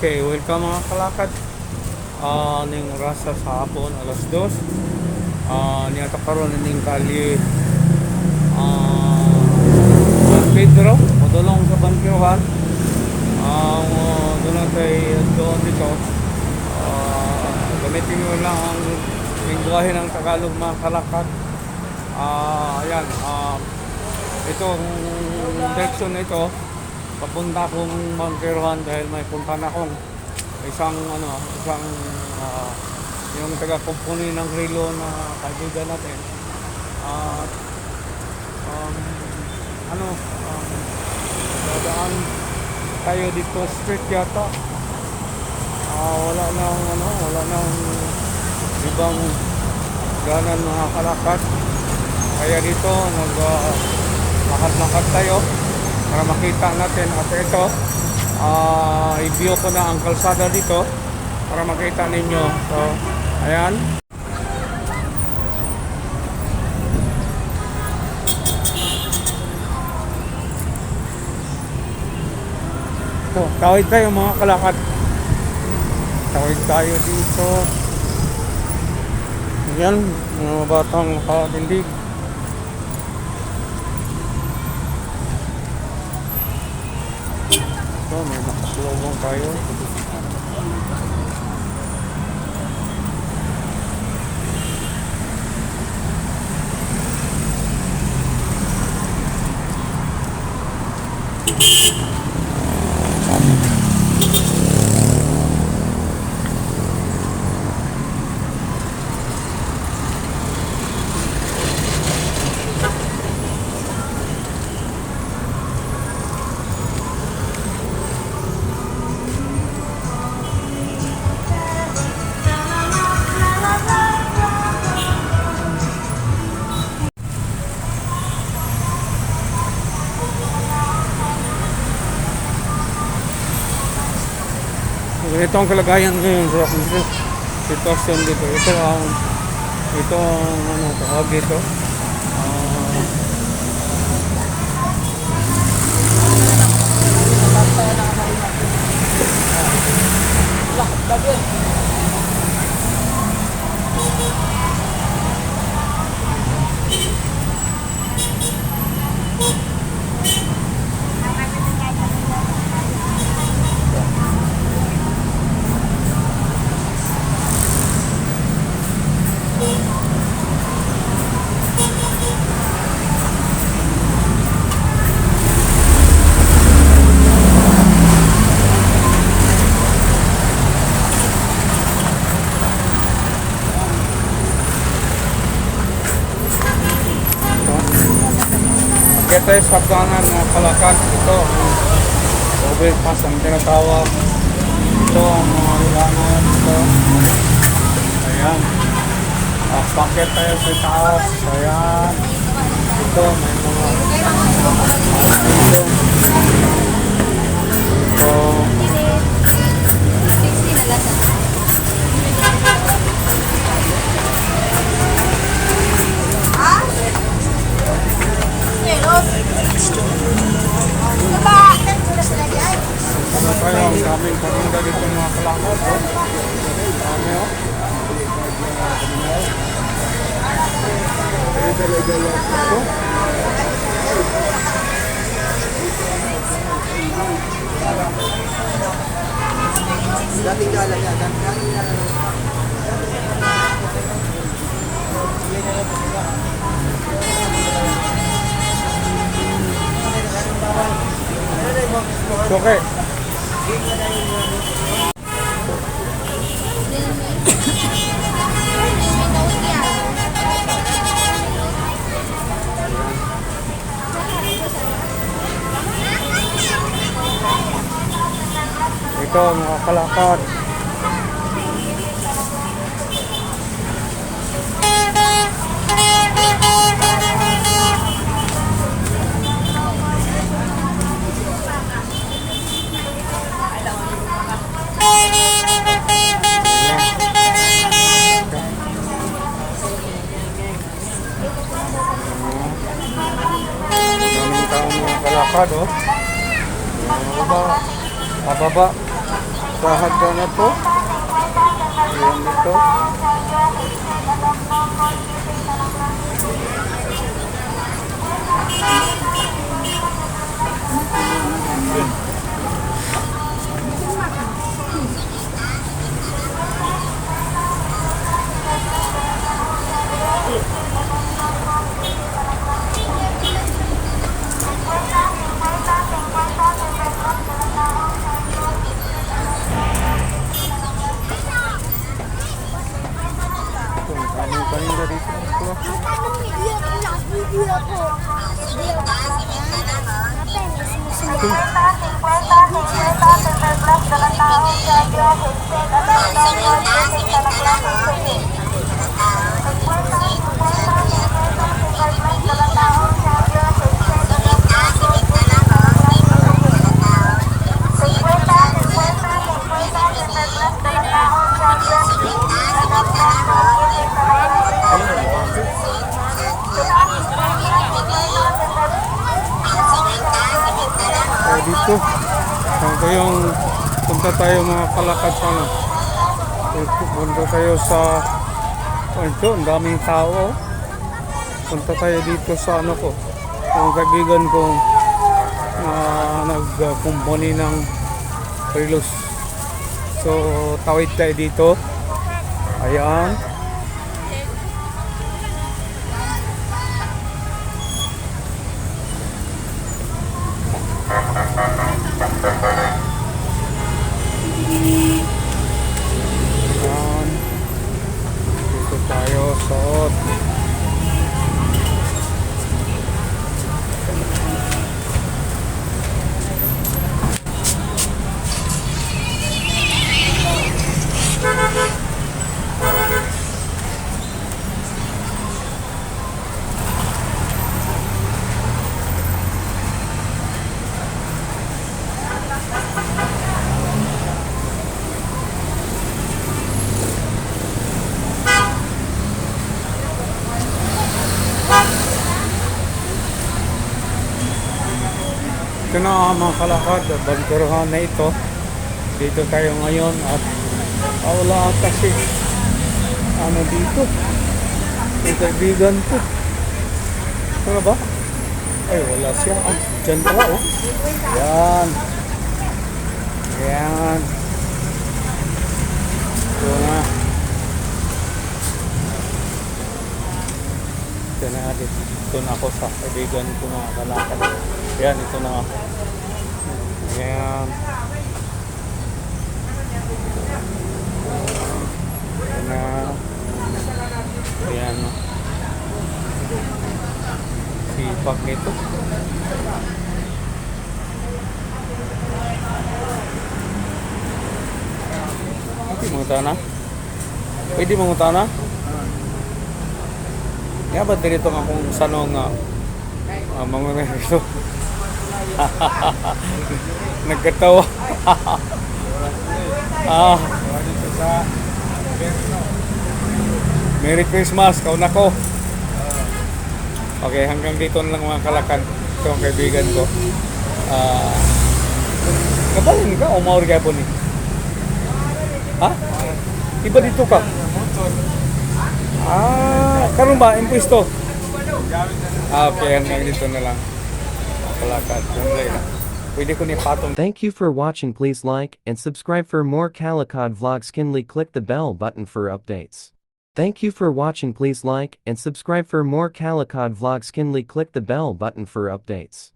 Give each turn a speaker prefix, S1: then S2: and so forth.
S1: Okay, welcome mga kalakad. Ning rasa sa hapon alas 2. Niya karon ning kalye San Pedro, padulong sa Bankiruhan. Doon kay doon dito. Gamitin mo lang ang lingwahe ng Tagalog mga kalakad. Ayan, itong direction na ito papunta akong Bankiruhan dahil may punta na akong isang yung taga-kumpuni ng relo na kaibigan natin at dadaan tayo dito street yata. Wala nang ibang ganan mga kalakad, kaya dito lakad-lakad tayo para makita natin. At ito, i-view ko na ang kalsada dito para makita ninyo. So, ayan. So, tawid tayo mga kalakad. Tawid tayo dito. Ayan, mga batang nakatindig. So, may nakaslobong tayo. Ganito ang kalagayan ngayon sa sitwasyon dito. Ito ang tawag dito. Ito sa hagdanan mga kalakad. Ito overpass ang tinatawag. Ito ang mga hilangan dito. Ayan, pakit tayo sa taas. Ayan, ito may mga ito tayo ang daming parinda dito mga kalakad. Dami o.
S2: Dating galang yan.
S1: Okay. Ito mga kalakad. Daming taong mga kalakad, oh. Mababa. So sa hagdan na to. Ayan ito. Ito, ang daming paninda dito. Dito, ito yung punta tayo mga kalakad sana. Punta tayo sa ito, ang daming tao. Punta tayo dito sa ano ko, ang kaibigan kong nagkumpuni ng relos. So tawid tayo dito. Ayan. Ayan. Dito tayo suot. Ito na mga kalakad, Banterohan na ito. Dito tayo ngayon at wala kasi ano dito. Yung kaibigan ko. Ito na ba? Ay wala siya. Dyan pala oh. Yan. Yan. Ito na. Ito na dito. Ito na ako sa kaibigan ko mga kalakad. Yan, ito na ako. Yan. Ito na. Yan. Sipak nito. Pwede manguta na? Pwede manguta na? Nga ba dito nga kung sano nga mga ito? Nagkatawa. Merry Christmas, kauna ko. Okay, hanggang dito lang mga kalakad. Ito ang kaibigan ko. Nabalin ka o mauri ka po ni? Ha? Iba dito ka? Karon ba? Impuesto? Okay, hanggang dito na lang. Kalakad. Pwede ko ni patong.
S3: Thank you for watching. Please like and subscribe for more Calicut vlogs. Kindly click the bell button for updates. Thank you for watching. Please like and subscribe for more Calicut vlogs. Kindly click the bell button for updates.